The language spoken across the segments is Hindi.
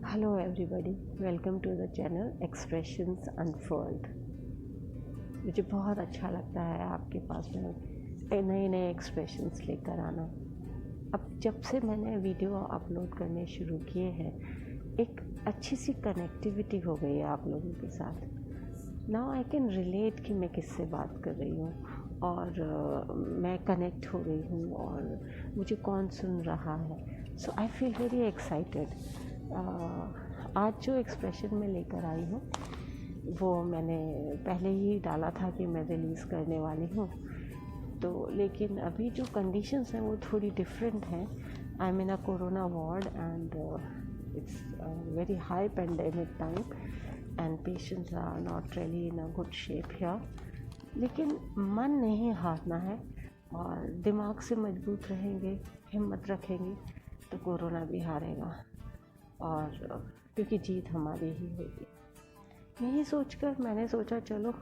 Hello everybody, welcome to the channel expressions unfold. मुझे बहुत अच्छा लगता है आपके पास में नए नए एक्सप्रेशंस लेकर आना। अब जब से मैंने वीडियो अपलोड करने शुरू किए हैं, एक अच्छी सी कनेक्टिविटी हो गई है आप लोगों के साथ। नाउ आई कैन रिलेट कि मैं किससे बात कर रही हूँ और मैं कनेक्ट हो रही हूँ और मुझे कौन सुन रहा है। सो आई फील वेरी एक्साइटेड। आज जो एक्सप्रेशन मैं लेकर आई हूँ वो मैंने पहले ही डाला था कि मैं रिलीज़ करने वाली हूँ, तो लेकिन अभी जो कंडीशंस हैं वो थोड़ी डिफरेंट हैं। I am in a corona ward and it's very high pandemic time and patients are not really in a good shape here. लेकिन मन नहीं हारना है और दिमाग से मजबूत रहेंगे, हिम्मत रखेंगे तो कोरोना भी हारेगा और क्योंकि जीत हमारी ही होगी। यही सोचकर मैंने सोचा चलो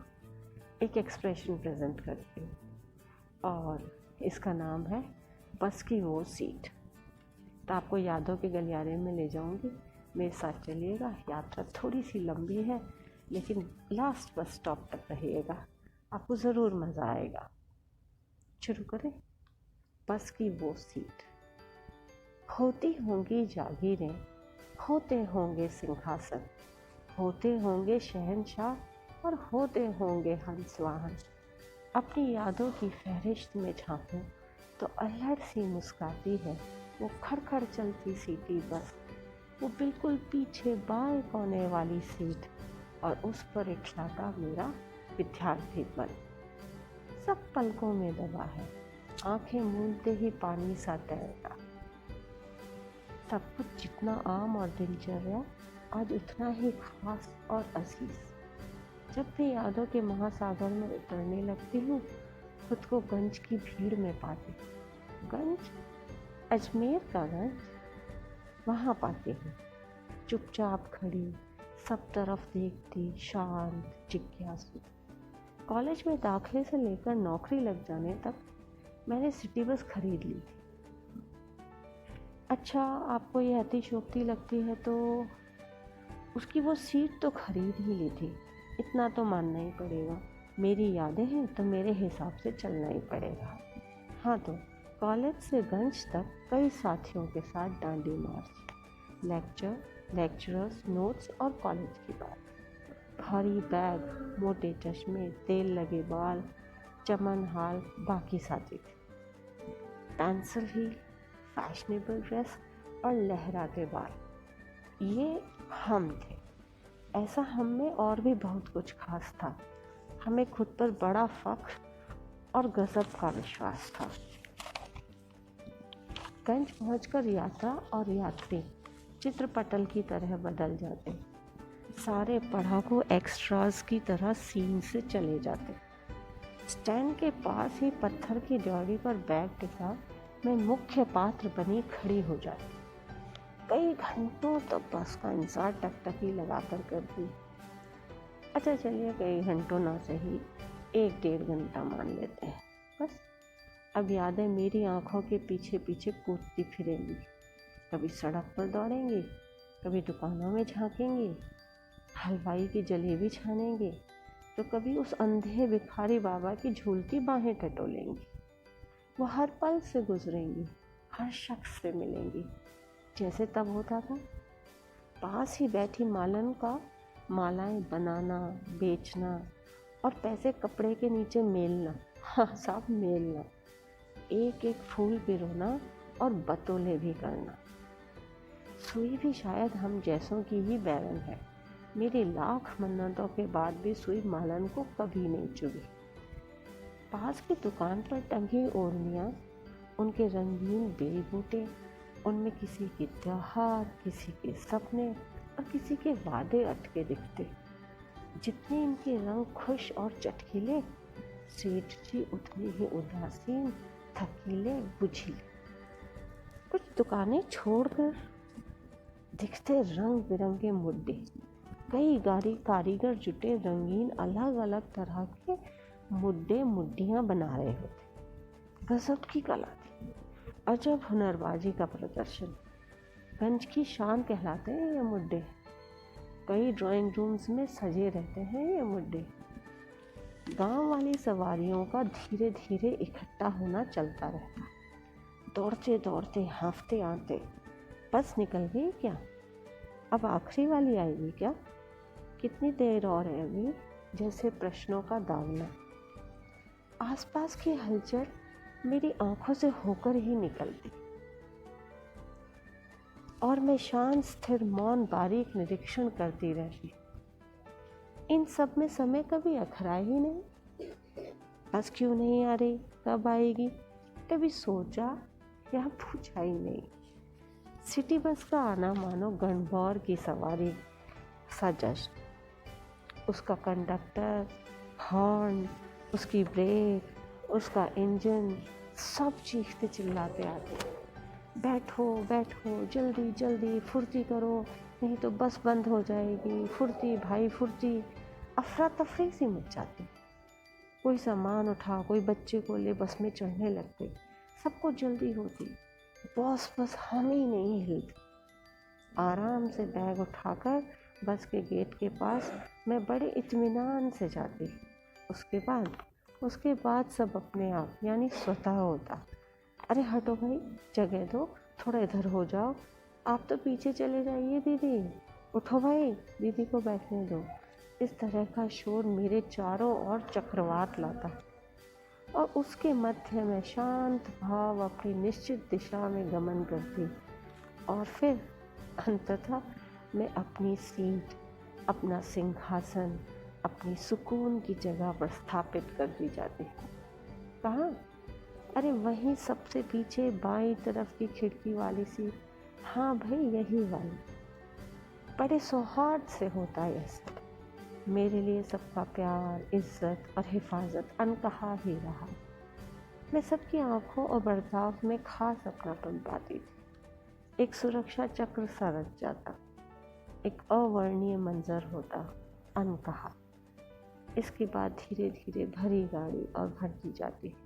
एक एक्सप्रेशन प्रेजेंट करती हूँ और इसका नाम है बस की वो सीट। तो आपको यादों के गलियारे में ले जाऊँगी, मेरे साथ चलिएगा। यात्रा थोड़ी सी लंबी है लेकिन लास्ट बस स्टॉप तक रहिएगा, आपको ज़रूर मज़ा आएगा। शुरू करें। बस की वो सीट। होती होंगी जागीरें, होते होंगे सिंहासन, होते होंगे शहंशाह और होते होंगे हंसवाहन। अपनी यादों की फहरिस्त में झांकूं तो अल्हड़ सी मुस्काती है वो खड़खड़ चलती सीटी बस। वो बिल्कुल पीछे बाएं कोने वाली सीट और उस पर इठलाता मेरा विद्यार्थी मन। सब पलकों में दबा है, आंखें मूंदते ही पानी सा तैरता। सब कुछ जितना आम और दिनचर्या आज उतना ही खास और अजीज। जब भी यादों के महासागर में उतरने लगती हूँ, खुद को गंज की भीड़ में पाती। गंज, अजमेर का गंज, वहाँ पाती हूँ चुपचाप खड़ी, सब तरफ देखती, शांत, जिज्ञासु। कॉलेज में दाखिले से लेकर नौकरी लग जाने तक मैंने सिटी बस खरीद ली थी। अच्छा, आपको ये अतिशयोक्ति लगती है तो उसकी वो सीट तो खरीद ही ली थी, इतना तो मानना ही पड़ेगा। मेरी यादें हैं तो मेरे हिसाब से चलना ही पड़ेगा। हाँ, तो कॉलेज से गंज तक कई साथियों के साथ डांडी मार्च, लेक्चरर्स, नोट्स और कॉलेज की बात। भारी बैग, मोटे चश्मे, तेल लगे बाल, चमन हाल बाकी साथी थे। पेंसिल ही, फैशनेबल ड्रेस और लहराते बाल, ये हम थे। ऐसा हम में और भी बहुत कुछ खास था। हमें खुद पर बड़ा फख्र और गजब का विश्वास था। गंज पहुंचकर यात्रा और यात्री चित्रपटल की तरह बदल जाते। सारे पढ़ाकू एक्स्ट्रास की तरह सीन से चले जाते। स्टैंड के पास ही पत्थर की ड्योढ़ी पर बैग टिका मैं मुख्य पात्र बनी खड़ी हो जाती। कई घंटों तक बस का इंतजार टकटकी लगाकर करती। अच्छा चलिए, कई घंटों ना सही, 1-1.5 घंटा मान लेते हैं बस। अब यादें मेरी आंखों के पीछे पीछे कूदती फिरेंगी। कभी सड़क पर दौड़ेंगी, कभी दुकानों में झांकेंगी, हलवाई की जलेबी छानेंगे, तो कभी उस अंधे भिखारी बाबा की झूलती बाहें टटोलेंगी। वो हर पल से गुजरेंगी, हर शख्स से मिलेंगी जैसे तब होता था। पास ही बैठी मालन का मालाएं बनाना, बेचना और पैसे कपड़े के नीचे मेलना, हाँ साहब मेलना, एक एक फूल पिरोना और बतौले भी करना। सुई भी शायद हम जैसों की ही बैरन है। मेरी लाख मन्नतों के बाद भी सुई मालन को कभी नहीं चुभी। पास की दुकान पर टंगी ओढ़नियाँ, उनके रंगीन बेल बूटे, उनमें किसी के त्योहार, किसी के सपने और किसी के वादे अटके दिखते। जितने इनके रंग खुश और चटकीले, सेठ जी उतने ही उदासीन, थकीले, बुझीले। कुछ दुकानें छोड़कर दिखते रंग बिरंगे मुड्डे। कई कारीगर जुटे रंगीन अलग अलग तरह के मुड्डे मुड्डियाँ बना रहे होते। गजब की कला थी, अजब हुनरबाजी का प्रदर्शन। गंज की शान कहलाते हैं ये मुड्डे। कई ड्राइंग रूम्स में सजे रहते हैं ये मुड्डे। गांव वाली सवारियों का धीरे धीरे इकट्ठा होना चलता रहता। दौड़ते दौड़ते हाँफते आते, बस निकल गई क्या? अब आखिरी वाली आएगी क्या? कितनी देर और है अभी? जैसे प्रश्नों का दावना। आसपास की हलचल मेरी आंखों से होकर ही निकलती और मैं शांत स्थिर मौन बारीक निरीक्षण करती रहती। इन सब में समय कभी अखरा ही नहीं। बस क्यों नहीं आ रही, कब आएगी, कभी सोचा या पूछा ही नहीं। सिटी बस का आना मानो गणगौर की सवारी सा जश्न। उसका कंडक्टर, हॉर्न, उसकी ब्रेक, उसका इंजन, सब चीखते चिल्लाते आते। बैठो बैठो, जल्दी जल्दी, फुर्ती करो, नहीं तो बस बंद हो जाएगी, फुर्ती भाई फुर्ती। अफरा तफरी सी मच जाती। कोई सामान उठा, कोई बच्चे को ले बस में चढ़ने लगते। सबको जल्दी होती, बॉस बस हम ही नहीं हिलती। आराम से बैग उठाकर बस के गेट के पास मैं बड़े इत्मीनान से जाती। उसके बाद सब अपने आप यानी स्वतः होता। अरे हटो भाई, जगह दो, थोड़ा इधर हो जाओ, आप तो पीछे चले जाइए दीदी, उठो भाई, दीदी को बैठने दो। इस तरह का शोर मेरे चारों ओर चक्रवात लाता और उसके मध्य में शांत भाव अपनी निश्चित दिशा में गमन करती और फिर अंततः मैं अपनी सीट, अपना सिंहासन, अपनी सुकून की जगह पर स्थापित कर दी जाती। कहाँ? अरे वहीं सबसे पीछे बाईं तरफ की खिड़की वाली सीट। हाँ भाई, यही वाली। बड़े सौहार्द से है यह सब। मेरे लिए सबका प्यार, इज्जत और हिफाजत अनकहा ही रहा। मैं सबकी आंखों और बर्ताव में खास अपनापन पाती थी। एक सुरक्षा चक्र सा रच जाता, एक अवर्णीय मंजर होता, अनकहा। इसके बाद धीरे धीरे भरी गाड़ी और भरती जाती।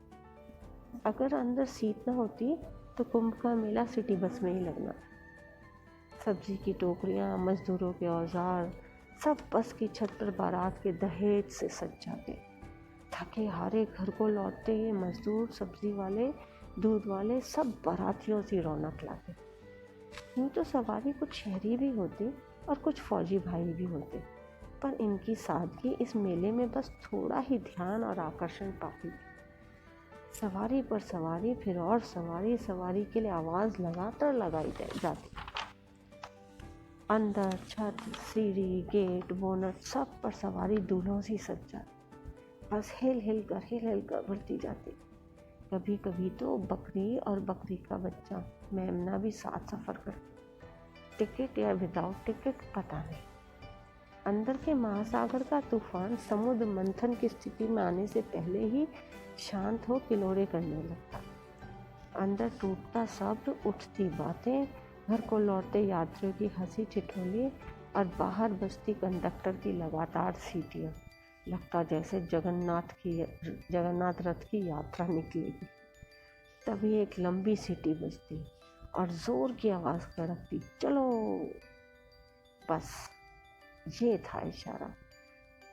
अगर अंदर सीट न होती तो कुंभ का मेला सिटी बस में ही लगना। सब्जी की टोकरियाँ, मजदूरों के औजार, सब बस की छत पर बारात के दहेज से सज जाते। थके हारे घर को लौटते ये मजदूर, सब्जी वाले, दूध वाले सब बारातियों से रौनक लाते। यूँ तो सवारी कुछ शहरी भी होती और कुछ फौजी भाई भी होते, पर इनकी सादगी इस मेले में बस थोड़ा ही ध्यान और आकर्षण पाती थी। सवारी पर सवारी, फिर और सवारी, सवारी के लिए आवाज़ लगातार लगाई जाती। अंदर छत, सीढ़ी, गेट, बोनट सब पर सवारी दूल्हों सी सज जाती। बस हिल हिल कर बढ़ती जाती। कभी कभी तो बकरी और बकरी का बच्चा मेमना भी साथ सफ़र करती। टिकट या विदाउट टिकट पता नहीं। अंदर के महासागर का तूफान समुद्र मंथन की स्थिति में आने से पहले ही शांत हो किलोरे करने लगता। अंदर टूटता शब्द, उठती बातें, घर को लौटते यात्रियों की हंसी ठिठोली और बाहर बजती कंडक्टर की लगातार सीटियाँ। लगता जैसे जगन्नाथ रथ की यात्रा निकलेगी। तभी एक लंबी सीटी बजती और जोर की आवाज़ कड़कती, चलो। बस ये था इशारा।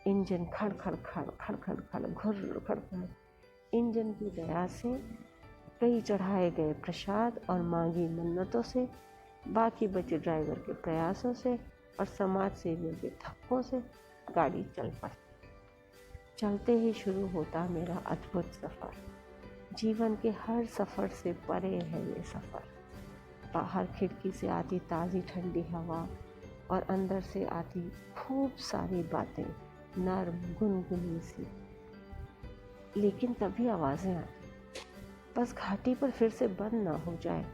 इंजन खड़ खड़ खड़ खड़ खड़ खड़ घुर खड़ खड़। इंजन की दया से, कई चढ़ाए गए प्रसाद और मांगी मन्नतों से, बाकी बचे ड्राइवर के प्रयासों से और समाज सेवियों के थप्पों से गाड़ी चल पड़ती। चलते ही शुरू होता मेरा अद्भुत सफ़र। जीवन के हर सफ़र से परे है ये सफ़र। बाहर खिड़की से आती ताज़ी ठंडी हवा और अंदर से आती खूब सारी बातें, नर्म गुनगुनी सी। लेकिन तभी आवाज़ें आती, बस घाटी पर फिर से बंद ना हो जाए,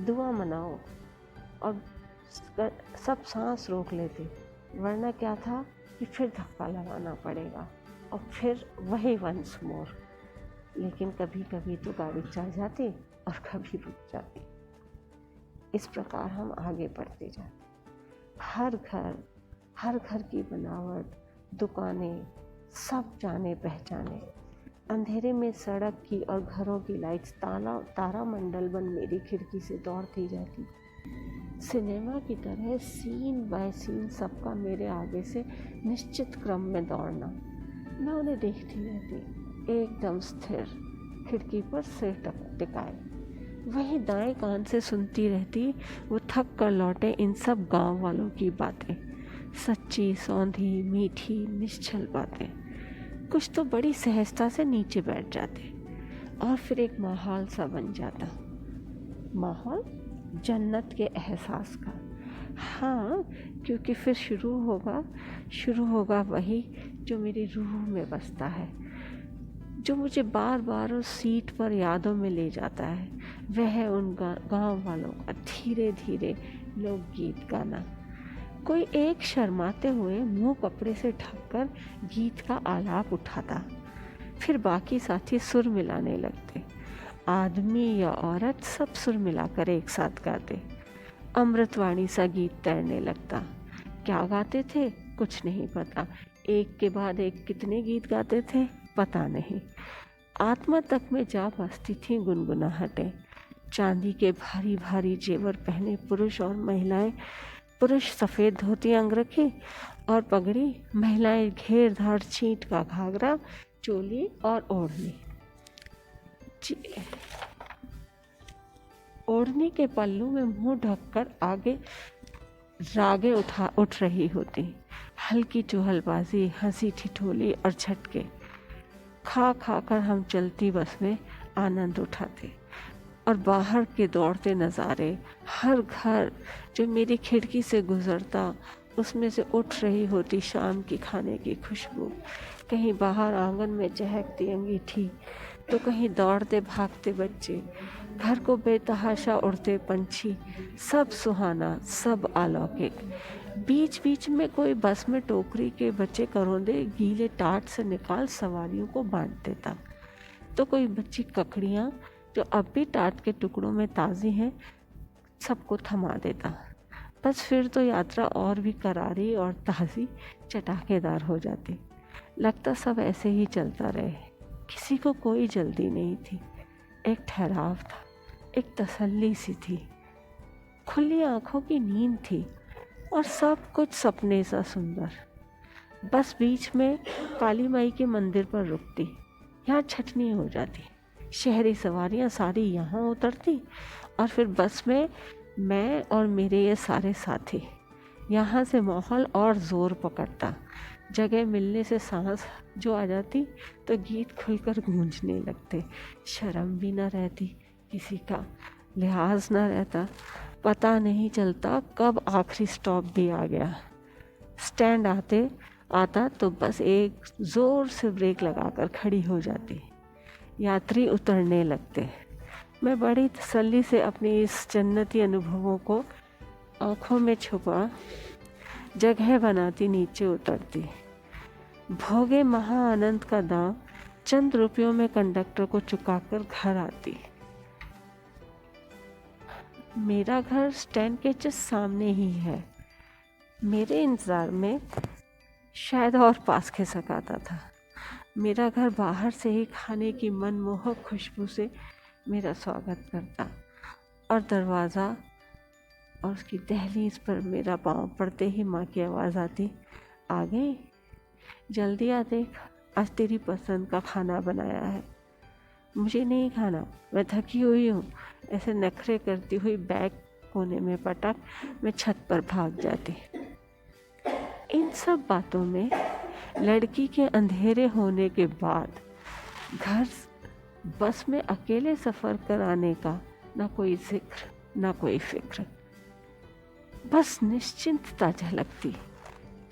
दुआ मनाओ। और सब सांस रोक लेते, वरना क्या था कि फिर धक्का लगाना पड़ेगा और फिर वही वंस मोर। लेकिन कभी कभी तो गाड़ी चल जाती और कभी रुक जाती। इस प्रकार हम आगे बढ़ते जाते। हर घर की बनावट, दुकानें, सब जाने पहचाने। अंधेरे में सड़क की और घरों की लाइट्स तारा मंडल बन मेरी खिड़की से दौड़ती जाती। सिनेमा की तरह सीन बाय सीन सबका मेरे आगे से निश्चित क्रम में दौड़ना। मैं उन्हें देखती रहती, एकदम स्थिर, खिड़की पर सिर टिकाए, वहीं दाएं कान से सुनती रहती वो थक कर लौटे इन सब गांव वालों की बातें, सच्ची, सौंधी, मीठी, निश्चल बातें। कुछ तो बड़ी सहजता से नीचे बैठ जाते और फिर एक माहौल सा बन जाता, माहौल जन्नत के एहसास का। हाँ, क्योंकि फिर शुरू होगा वही जो मेरी रूह में बसता है, जो मुझे बार बार उस सीट पर यादों में ले जाता है। वह है उन गांव वालों का धीरे धीरे लोकगीत गाना। कोई एक शर्माते हुए मुंह कपड़े से ढककर गीत का आलाप उठाता, फिर बाकी साथी सुर मिलाने लगते। आदमी या औरत सब सुर मिलाकर एक साथ गाते। अमृतवाणी सा गीत तैरने लगता। क्या गाते थे कुछ नहीं पता, एक के बाद एक कितने गीत गाते थे पता नहीं। आत्मा तक में जा बसती थी गुनगुनाहटें। चांदी के भारी भारी जेवर पहने पुरुष और महिलाएं, पुरुष सफ़ेद धोती अंगरखी और पगड़ी, महिलाएं घेरदार छींट का घाघरा, चोली और ओढ़नी के पल्लू में मुंह ढककर आगे रागे उठ रही होती। हल्की चुहलबाजी, हंसी ठिठोली और झटके खा खा कर हम चलती बस में आनंद उठाते और बाहर के दौड़ते नज़ारे, हर घर जो मेरी खिड़की से गुजरता उसमें से उठ रही होती शाम की खाने की खुशबू। कहीं बाहर आंगन में चहकती अंगीठी, तो कहीं दौड़ते भागते बच्चे, घर को बेतहाशा उड़ते पंछी, सब सुहाना, सब अलौकिक। बीच बीच में कोई बस में टोकरी के बच्चे करौंदे गीले टाट से निकाल सवारियों को बांट देता, तो कोई बच्ची ककड़ियाँ जो अब भी टाट के टुकड़ों में ताज़ी हैं सबको थमा देता। बस फिर तो यात्रा और भी करारी और ताज़ी चटाकेदार हो जाती। लगता सब ऐसे ही चलता रहे, किसी को कोई जल्दी नहीं थी। एक ठहराव था, एक तसल्ली सी थी, खुली आंखों की नींद थी और सब कुछ सपने सा सुंदर। बस बीच में काली माई के मंदिर पर रुकती, यहाँ छटनी हो जाती। शहरी सवारियाँ सारी यहाँ उतरती और फिर बस में मैं और मेरे ये सारे साथी। यहाँ से माहौल और ज़ोर पकड़ता। जगह मिलने से सांस जो आ जाती तो गीत खुलकर गूंजने लगते। शर्म भी न रहती, किसी का लिहाज न रहता। पता नहीं चलता कब आखिरी स्टॉप भी आ गया। स्टैंड आता तो बस एक ज़ोर से ब्रेक लगाकर खड़ी हो जाती। यात्री उतरने लगते। मैं बड़ी तसल्ली से अपनी इस जन्नती अनुभवों को आँखों में छुपा जगह बनाती नीचे उतरती। भोगे महाआनंद का दाम चंद रुपयों में कंडक्टर को चुकाकर घर आती। मेरा घर स्टैंड के जस्ट सामने ही है। मेरे इंतज़ार में शायद और पास खिसक आता था। मेरा घर बाहर से ही खाने की मनमोहक खुशबू से मेरा स्वागत करता और दरवाज़ा और उसकी दहलीज पर मेरा पाँव पड़ते ही माँ की आवाज़ आती, आ गई? जल्दी आ, देख आज तेरी पसंद का खाना बनाया है। मुझे नहीं खाना, मैं थकी हुई हूँ। ऐसे नखरे करती हुई बैग कोने में पटक मैं छत पर भाग जाती। इन सब बातों में लड़की के अंधेरे होने के बाद घर बस में अकेले सफ़र कराने का ना कोई जिक्र ना कोई फिक्र, बस निश्चिंतता झलकती।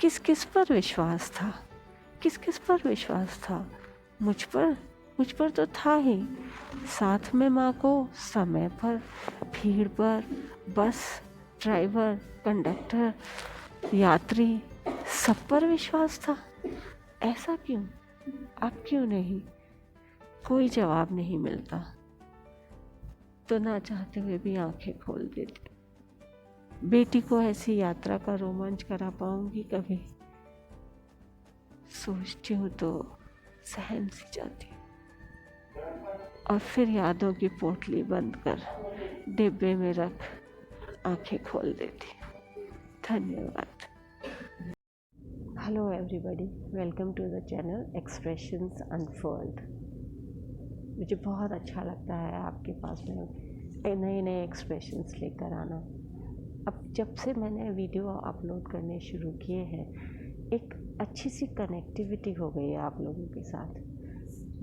किस किस पर विश्वास था, किस किस पर विश्वास था? मुझ पर तो था ही। साथ में माँ को, समय पर, भीड़ पर, बस, ड्राइवर, कंडक्टर, यात्री, सब पर विश्वास था। ऐसा क्यों? अब क्यों नहीं? कोई जवाब नहीं मिलता तो ना चाहते हुए भी आंखें खोल देती। बेटी को ऐसी यात्रा का रोमांच करा पाऊंगी कभी? सोचती हूँ तो सहम सी जाती। और फिर यादों की पोटली बंद कर डिब्बे में रख आंखें खोल देती हूँ। धन्यवाद। Hello everybody, welcome to the channel expressions unfold. मुझे बहुत अच्छा लगता है आपके पास में नए नए एक्सप्रेशंस लेकर आना। अब जब से मैंने वीडियो अपलोड करने शुरू किए हैं, एक अच्छी सी कनेक्टिविटी हो गई है आप लोगों के साथ।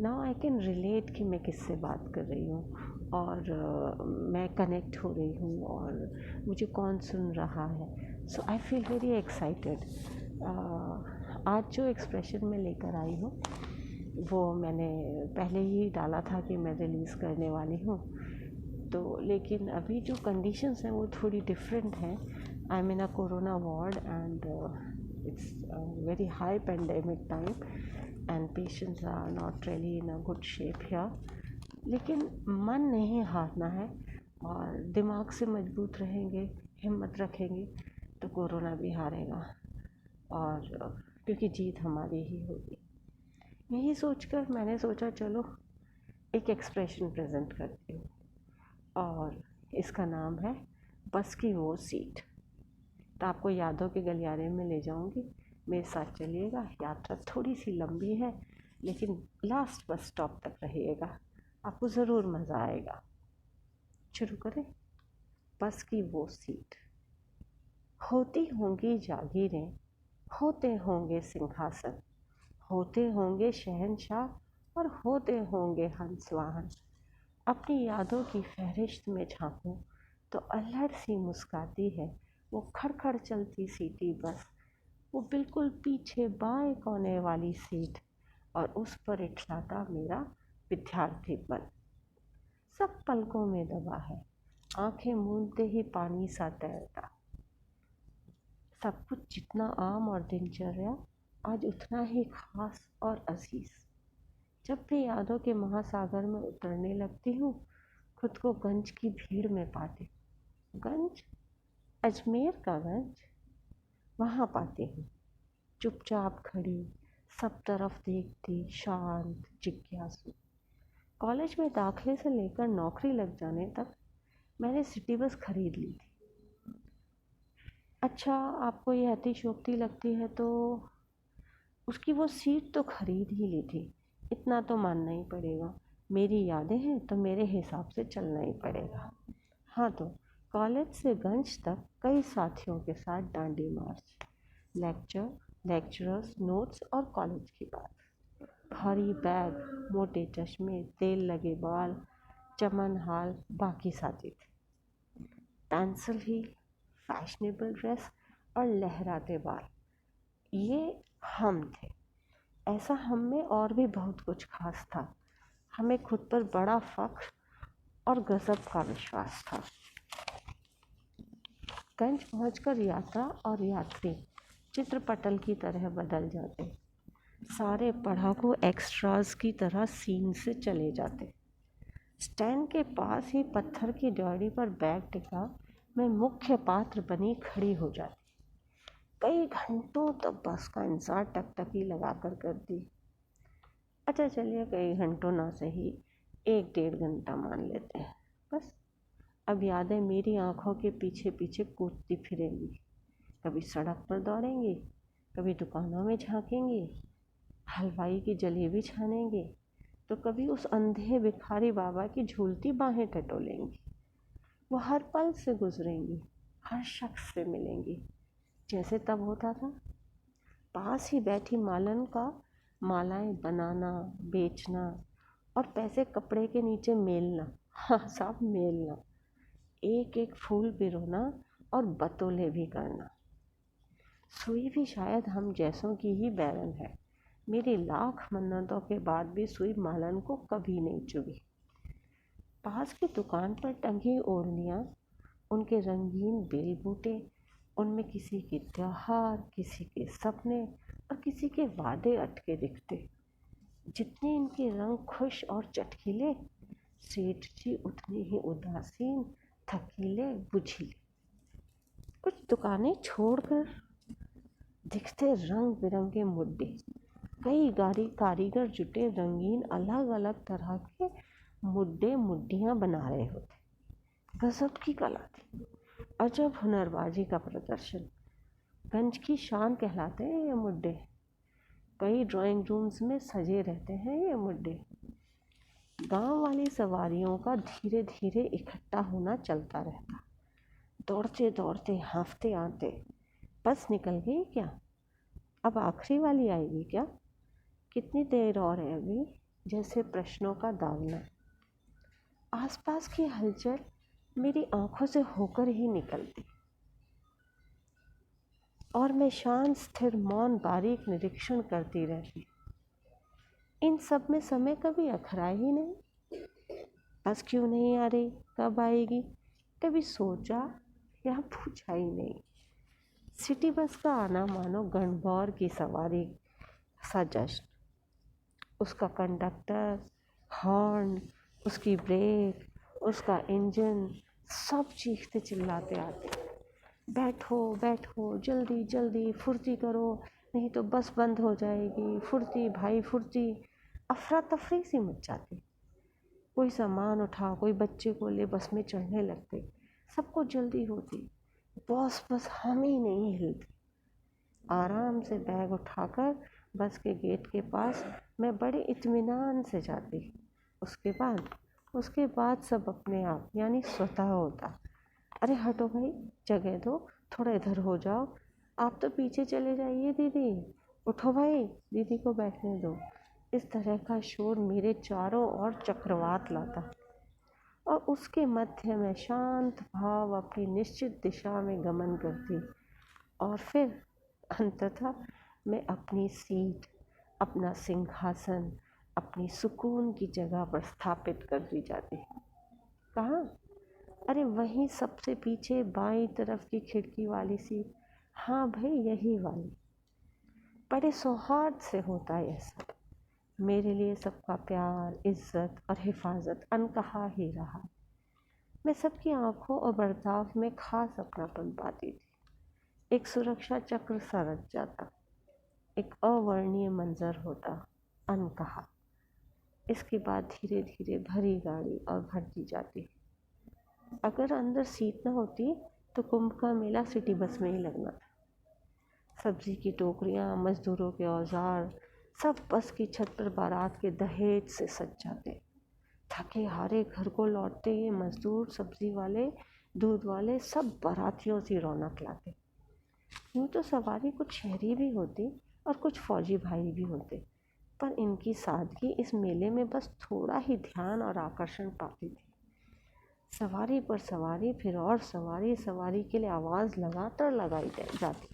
नाउ आई कैन रिलेट कि मैं किससे बात कर रही हूँ और मैं कनेक्ट हो रही हूँ और मुझे कौन सुन रहा है। सो आई फील वेरी एक्साइटेड। आज जो एक्सप्रेशन मैं लेकर आई हूँ वो मैंने पहले ही डाला था कि मैं रिलीज़ करने वाली हूँ, तो लेकिन अभी जो कंडीशंस हैं वो थोड़ी डिफरेंट हैं। I am in a corona ward and it's very high pandemic time and patients are not really in a good shape here. लेकिन मन नहीं हारना है और दिमाग से मजबूत रहेंगे, हिम्मत रखेंगे तो कोरोना भी हारेगा और क्योंकि जीत हमारी ही होगी। यही सोचकर मैंने सोचा चलो एक एक्सप्रेशन प्रेजेंट करती हूँ और इसका नाम है बस की वो सीट। तो आपको यादों के गलियारे में ले जाऊंगी, मेरे साथ चलिएगा। यात्रा थोड़ी सी लंबी है लेकिन लास्ट बस स्टॉप तक रहिएगा, आपको ज़रूर मज़ा आएगा। शुरू करें। बस की वो सीट। होती होंगी जागीरें, होते होंगे सिंहासन, होते होंगे शहंशाह और होते होंगे हंसवाहन। अपनी यादों की फहरिस्त में झांकूं तो अल्हड़ सी मुस्काती है वो खड़खड़ चलती सीटी बस। वो बिल्कुल पीछे बाएं कोने वाली सीट और उस पर इठलाता मेरा विद्यार्थीपन। सब पलकों में दबा है, आंखें मूंदते ही पानी सा तैरता। सब कुछ जितना आम और दिनचर्या आज उतना ही खास और अजीज। जब भी यादों के महासागर में उतरने लगती हूँ, खुद को गंज की भीड़ में पाती। गंज, अजमेर का गंज, वहाँ पाती हूँ चुपचाप खड़ी, सब तरफ देखती, शांत, जिज्ञासु। कॉलेज में दाखिले से लेकर नौकरी लग जाने तक मैंने सिटी बस खरीद ली थी। अच्छा, आपको ये अतिशयोक्ति लगती है तो उसकी वो सीट तो खरीद ही ली थी, इतना तो मानना ही पड़ेगा। मेरी यादें हैं तो मेरे हिसाब से चलना ही पड़ेगा। हाँ, तो कॉलेज से गंज तक कई साथियों के साथ डांडी मार्च, लेक्चर, लेक्चरर्स, नोट्स और कॉलेज की बात। भारी बैग, मोटे चश्मे, तेल लगे बाल, चमन हाल बाकी साथी थे। पेंसिल हील, फैशनेबल ड्रेस और लहराते बाल, ये हम थे। ऐसा हम में और भी बहुत कुछ खास था। हमें खुद पर बड़ा फख्र और गजब का विश्वास था। गंज पहुंचकर यात्रा और यात्री चित्रपटल की तरह बदल जाते। सारे पढ़ाकू एक्स्ट्रास की तरह सीन से चले जाते। स्टैंड के पास ही पत्थर की डोरी पर बैग टिका मैं मुख्य पात्र बनी खड़ी हो जाती। कई घंटों तक बस का इंतज़ार टकटकी लगाकर करती। अच्छा चलिए, कई घंटों ना सही, 1-1.5 घंटा मान लेते हैं। बस अब यादें मेरी आँखों के पीछे पीछे कूदती फिरेंगी। कभी सड़क पर दौड़ेंगी, कभी दुकानों में झांकेंगी, हलवाई की जलेबी छानेंगी, तो कभी उस अंधे भिखारी बाबा की झूलती बाहें टटोलेंगी। वो हर पल से गुजरेंगी, हर शख्स से मिलेंगी जैसे तब होता था। पास ही बैठी मालन का मालाएं बनाना, बेचना और पैसे कपड़े के नीचे मेलना। हाँ साहब, मेलना। एक एक फूल पिरोना और बतौले भी करना। सुई भी शायद हम जैसों की ही बैरन है। मेरी लाख मन्नतों के बाद भी सुई मालन को कभी नहीं चुभी। पास की दुकान पर टंगी ओढ़नियाँ, उनके रंगीन बेल बूटे, उनमें किसी के त्योहार, किसी के सपने और किसी के वादे अटके दिखते। जितने इनके रंग खुश और चटकीले, सेठ जी उतने ही उदासीन, थकीले, बुझीले। कुछ दुकानें छोड़कर दिखते रंग बिरंगे मुड्डे। कई कारीगर जुटे रंगीन अलग अलग तरह के मुड्डे मुड्डियाँ बना रहे होते। गजब की कला थी। अजब हुनरबाजी का प्रदर्शन। गंज की शान कहलाते हैं ये मुड्डे। कई ड्राइंग रूम्स में सजे रहते हैं ये मुड्डे। गांव वाली सवारियों का धीरे धीरे इकट्ठा होना चलता रहता। दौड़ते दौड़ते हांफते आते, बस निकल गई क्या? अब आखिरी वाली आएगी क्या? कितनी देर और है अभी? जैसे प्रश्नों का दावना। आसपास की हलचल मेरी आंखों से होकर ही निकलती और मैं शांत स्थिर मौन बारीक निरीक्षण करती रहती। इन सब में समय कभी अखरा ही नहीं। बस क्यों नहीं आ रही, कब आएगी, कभी सोचा या पूछा ही नहीं। सिटी बस का आना मानो गणगौर की सवारी सा जश्न। उसका कंडक्टर, हॉर्न, उसकी ब्रेक, उसका इंजन, सब चीखते चिल्लाते आते। बैठो बैठो, जल्दी जल्दी फुर्ती करो, नहीं तो बस बंद हो जाएगी, फुर्ती भाई फुर्ती। अफरा तफरी सी मच जाती। कोई सामान उठा, कोई बच्चे को ले बस में चढ़ने लगते। सबको जल्दी होती, बॉस बस हम ही नहीं हिलती। आराम से बैग उठाकर बस के गेट के पास मैं बड़े इत्मीनान से जाती। उसके बाद सब अपने आप यानी स्वतः होता। अरे हटो भाई, जगह दो, थोड़ा इधर हो जाओ, आप तो पीछे चले जाइए दीदी, उठो भाई, दीदी को बैठने दो। इस तरह का शोर मेरे चारों ओर चक्रवात लाता और उसके मध्य में शांत भाव अपनी निश्चित दिशा में गमन करती और फिर अंततः मैं अपनी सीट, अपना सिंहासन, अपनी सुकून की जगह पर स्थापित कर दी जाती। कहाँ? अरे वहीं सबसे पीछे बाईं तरफ की खिड़की वाली सीट। हाँ भाई, यही वाली। बड़े सौहार्द से होता है ऐसा। मेरे लिए सबका प्यार, इज्जत और हिफाजत अनकहा ही रहा। मैं सबकी आंखों और बर्ताव में खास अपनापन पाती थी। एक सुरक्षा चक्र सा रच जाता, एक अवर्णीय मंजर होता, अनकहा। इसके बाद धीरे धीरे भरी गाड़ी और भरती जाती। अगर अंदर सीट न होती तो कुंभ का मेला सिटी बस में ही लगना था। सब्जी की टोकरियाँ, मजदूरों के औजार, सब बस की छत पर बारात के दहेज से सज जाते। थके हारे घर को लौटते ये मजदूर, सब्जी वाले, दूध वाले सब बारातियों से रौनक लाते। यूँ तो सवारी कुछ शहरी भी होती और कुछ फौजी भाई भी होते, पर इनकी सादगी इस मेले में बस थोड़ा ही ध्यान और आकर्षण पाती थी। सवारी पर सवारी, फिर और सवारी, सवारी के लिए आवाज़ लगातार लगाई जाती।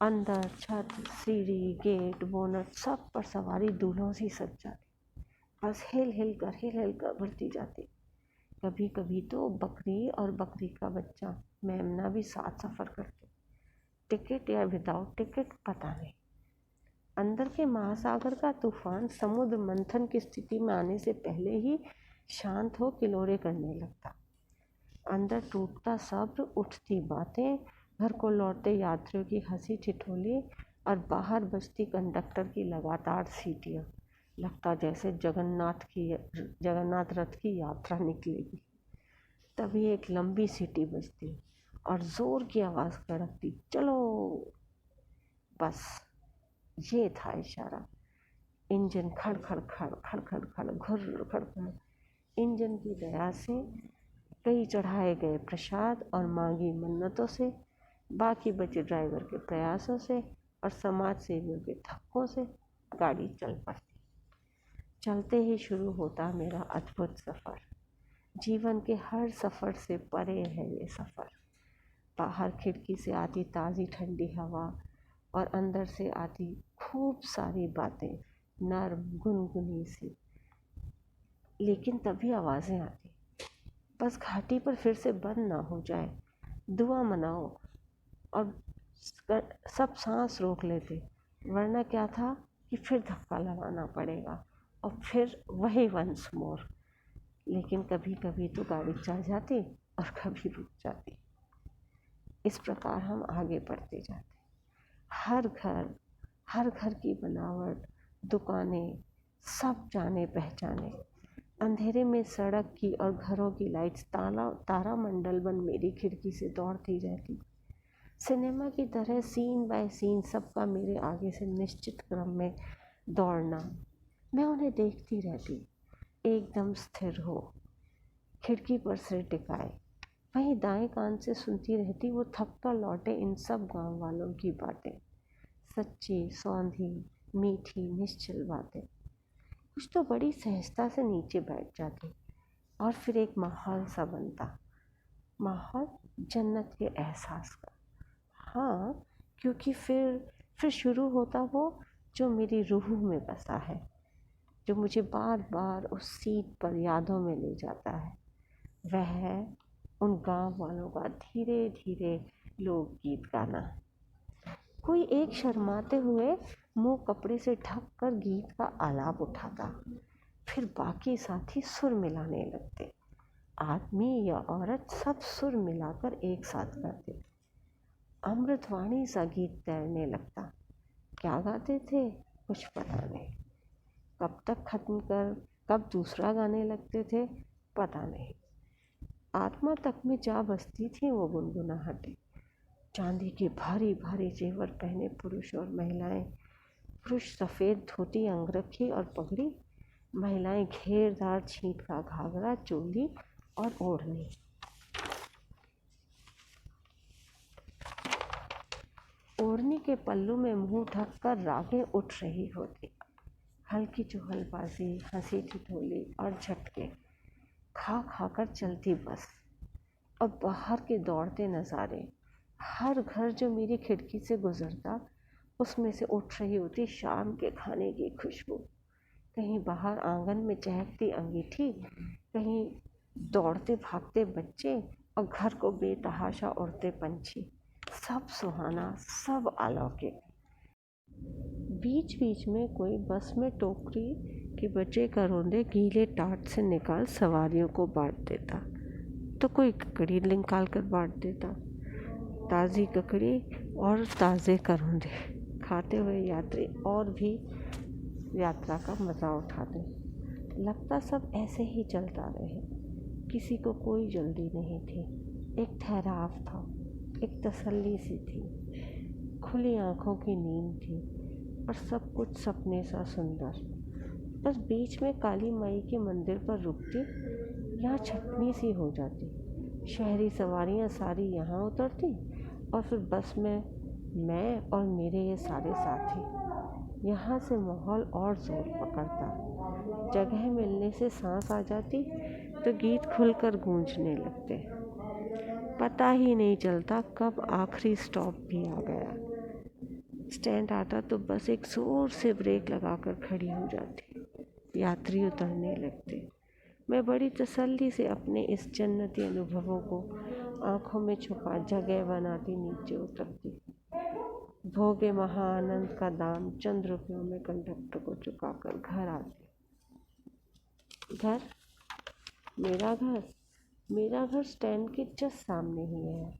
अंदर छत, सीढ़ी, गेट, बोनट, सब पर सवारी दूल्हों सी सज जाती। बस हिल हिल कर बढ़ती जाती। कभी कभी तो बकरी और बकरी का बच्चा मेमना भी साथ सफ़र करते। टिकट या विदाउट टिकट पता नहीं। अंदर के महासागर का तूफान समुद्र मंथन की स्थिति में आने से पहले ही शांत हो किलोरे करने लगता। अंदर टूटता सब्र, उठती बातें, घर को लौटते यात्रियों की हंसी ठिठोली और बाहर बजती कंडक्टर की लगातार सीटियाँ। लगता जैसे जगन्नाथ रथ की यात्रा निकलेगी। तभी एक लंबी सीटी बजती और ज़ोर की आवाज़ कड़कती, चलो। बस ये था इशारा। इंजन खड़ खड़ खड़ खड़ खड़ खड़ घुर खड़ खड़। इंजन की दया से, कई चढ़ाए गए प्रसाद और मांगी मन्नतों से, बाकी बचे ड्राइवर के प्रयासों से और समाज सेवियों के धक्कों से गाड़ी चल पड़ती। चलते ही शुरू होता मेरा अद्भुत सफ़र। जीवन के हर सफ़र से परे है ये सफ़र। बाहर खिड़की से आती ताज़ी ठंडी हवा और अंदर से आती खूब सारी बातें, नर्म गुनगुनी सी। लेकिन तभी आवाज़ें आती, बस घाटी पर फिर से बंद ना हो जाए। दुआ मनाओ। और सब सांस रोक लेते, वरना क्या था कि फिर धक्का लगाना पड़ेगा और फिर वही वंस मोर। लेकिन कभी कभी तो गाड़ी चल जाती और कभी रुक जाती। इस प्रकार हम आगे बढ़ते जाते। हर घर की बनावट, दुकानें, सब जाने पहचाने। अंधेरे में सड़क की और घरों की लाइट्स तारामंडल बन मेरी खिड़की से दौड़ती रहती। सिनेमा की तरह सीन बाय सीन सबका मेरे आगे से निश्चित क्रम में दौड़ना। मैं उन्हें देखती रहती, एकदम स्थिर हो, खिड़की पर सिर टिकाए। वहीं दाएं कान से सुनती रहती वो थक कर लौटे इन सब गांव वालों की बातें, सच्ची, सौंधी, मीठी, निश्चल बातें। कुछ तो बड़ी सहजता से नीचे बैठ जाती और फिर एक माहौल सा बनता, माहौल जन्नत के एहसास का। हाँ, क्योंकि फिर शुरू होता वो जो मेरी रूह में बसा है, जो मुझे बार बार उस सीट पर यादों में ले जाता है। वह है उन गांव वालों का धीरे धीरे लोकगीत गाना। कोई एक शर्माते हुए मुंह कपड़े से ढक कर गीत का आलाप उठाता, फिर बाकी साथी सुर मिलाने लगते। आदमी या औरत सब सुर मिलाकर एक साथ गाते। अमृतवाणी सा गीत तैरने लगता। क्या गाते थे कुछ पता नहीं। कब तक खत्म कर कब दूसरा गाने लगते थे पता नहीं। आत्मा तक में जा बसती थी वो गुनगुनाहटें। चांदी के भारी भारी जेवर पहने पुरुष और महिलाएं, पुरुष सफ़ेद धोती अंगरखी और पगड़ी, महिलाएं घेरदार छींट का घाघरा, चोली और ओढ़नी। ओढ़नी के पल्लू में मुंह ढककर रागें उठ रही होती। हल्की चुहलबाजी, हंसी ठिठोली और झटके खा खाकर चलती बस। और बाहर के दौड़ते नज़ारे, हर घर जो मेरी खिड़की से गुजरता उसमें से उठ रही होती शाम के खाने की खुशबू। कहीं बाहर आंगन में चहकती अंगीठी, कहीं दौड़ते भागते बच्चे और घर को बेतहाशा उड़ते पंछी। सब सुहाना, सब अलौकिक। बीच बीच में कोई बस में टोकरी के बचे करौंदे गीले टाट से निकाल सवारियों को बांट देता, तो कोई ककड़ी निकाल कर बांट देता। ताज़ी ककड़ी और ताज़े करौंदे खाते हुए यात्री और भी यात्रा का मज़ा उठाते। लगता सब ऐसे ही चलता रहे। किसी को कोई जल्दी नहीं थी। एक ठहराव था, एक तसल्ली सी थी, खुली आंखों की नींद थी और सब कुछ सपने सा सुंदर। बस बीच में काली माई के मंदिर पर रुकती, यहाँ छटनी सी हो जाती। शहरी सवारियाँ सारी यहाँ उतरती और फिर बस में मैं और मेरे ये सारे साथी। यहाँ से माहौल और ज़ोर पकड़ता। जगह मिलने से सांस आ जाती तो गीत खुलकर गूंजने लगते। पता ही नहीं चलता कब आखिरी स्टॉप भी आ गया। स्टैंड आता तो बस एक जोर से ब्रेक लगाकर खड़ी हो जाती। यात्री उतरने लगते। मैं बड़ी तसल्ली से अपने इस जन्नती अनुभवों को आँखों में छुपा जगह बनाती नीचे उतरती। भोगे महाआनंद का दाम चंद रुपयों में कंडक्टर को चुकाकर घर आती। घर, मेरा घर स्टैंड के जस्ट सामने ही है।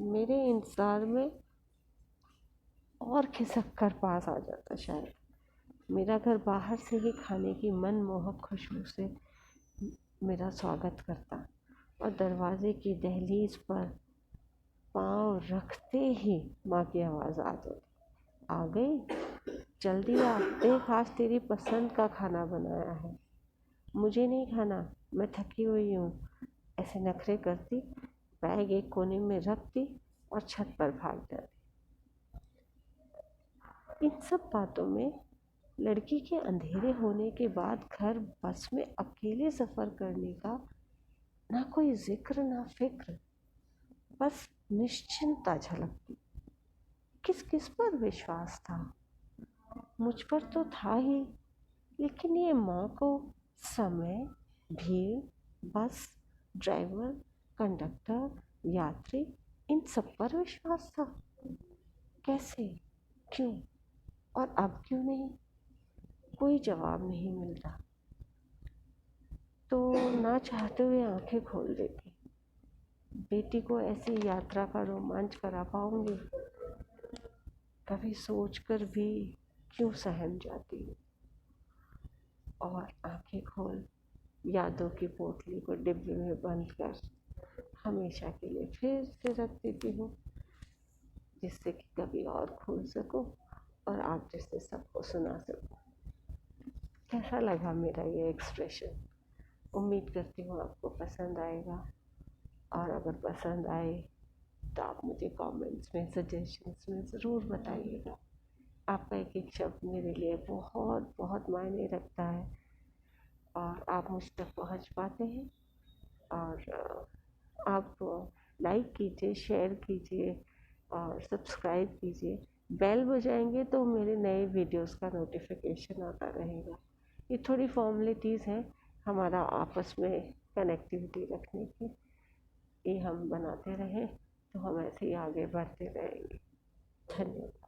मेरे इंतज़ार में और खिसक कर पास आ जाता शायद। मेरा घर बाहर से ही खाने की मनमोहक खुशबू से मेरा स्वागत करता और दरवाजे की दहलीज पर पाँव रखते ही माँ की आवाज़ आ जाती, आ गई, जल्दी आ, देख आज तेरी पसंद का खाना बनाया है। मुझे नहीं खाना, मैं थकी हुई हूँ। ऐसे नखरे करती, बैग एक कोने में रखती और छत पर भाग जाती। इन सब बातों में लड़की के अंधेरे होने के बाद घर बस में अकेले सफ़र करने का ना कोई जिक्र ना फिक्र, बस निश्चिंतता झलकती। किस किस पर विश्वास था? मुझ पर तो था ही, लेकिन ये माँ को समय, भीड़, बस, ड्राइवर, कंडक्टर, यात्री, इन सब पर विश्वास था। कैसे, क्यों और अब क्यों नहीं? कोई जवाब नहीं मिलता तो ना चाहते हुए आंखें खोल देती। बेटी को ऐसी यात्रा का रोमांच करा पाऊंगी? कभी सोचकर भी क्यों सहम जाती हूँ। और आंखें खोल यादों की पोटली को डिब्बे में बंद कर हमेशा के लिए फिर से रख देती हूँ, जिससे कि कभी और खोल सको और आप जैसे सबको सुना सको। कैसा लगा मेरा ये एक्सप्रेशन? उम्मीद करती हूँ आपको पसंद आएगा, और अगर पसंद आए तो आप मुझे कमेंट्स में, सजेशंस में ज़रूर बताइएगा। आपका एक एक शब्द मेरे लिए बहुत बहुत मायने रखता है, और आप मुझ तक पहुँच पाते हैं। और आप लाइक कीजिए, शेयर कीजिए और सब्सक्राइब कीजिए। बेल बजाएंगे तो मेरे नए वीडियोस का नोटिफिकेशन आता रहेगा। ये थोड़ी फॉर्मेलिटीज़ हैं हमारा आपस में कनेक्टिविटी रखने की। ये हम बनाते रहें तो हम ऐसे ही आगे बढ़ते रहेंगे। धन्यवाद।